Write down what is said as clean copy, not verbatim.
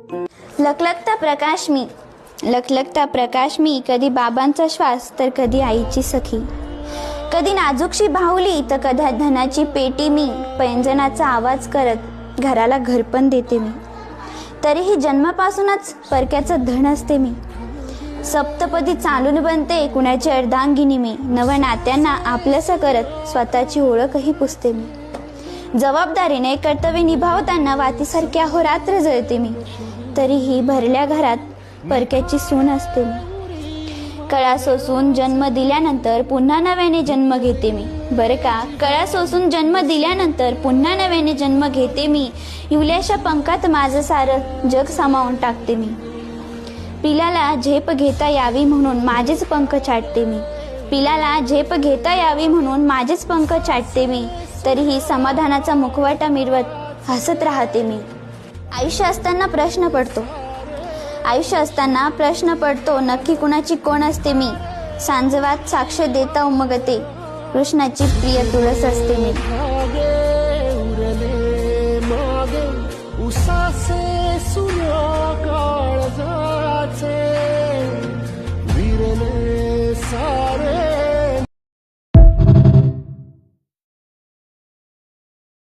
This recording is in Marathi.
लखलखता प्रकाश मी, कधी बाबांचा श्वास तर कधी आईची सखी, कधी नाजूकशी बाहुली तर कधी धनाची पेटी मी, पैंजणाचा आवाज करत घराला घरपण देते मी, तरीही जन्मापासूनच परक्याचं धन असते मी, सप्तपदी चालून बनते कुणाची अर्धांगिनी मी, नव नात्यांना आपलंसं करत स्वतःची ओळखही पुसते मी, जबाबदारीने कर्तव्य निभावताना वातीसारखी अहोरात्र जळते मी, तरीही भरल्या घरात परक्याची सून असते मी, कळा सोसून जन्म दिल्यानंतर पुन्हा नव्याने जन्म घेते मी, बरं का, कळा सोसून जन्म दिल्यानंतर पुन्हा नव्याने जन्म घेते मी, युल्याच्या पंखात माझं सारं जग सामावून टाकते मी, पिलाला झेप घेता यावी म्हणून माझेच पंख छाटते मी, पिलाला झेप घेता यावी म्हणून माझेच पंख छाटते मी, तरीही समाधानाचा मुखवटा मिरवत हसत राहते मी. आयुष्य असताना प्रश्न पडतो नक्की कुणाची कोण असते मी, सांजवात साक्ष देता उमगते कृष्णाची प्रिय तुळस असते मी.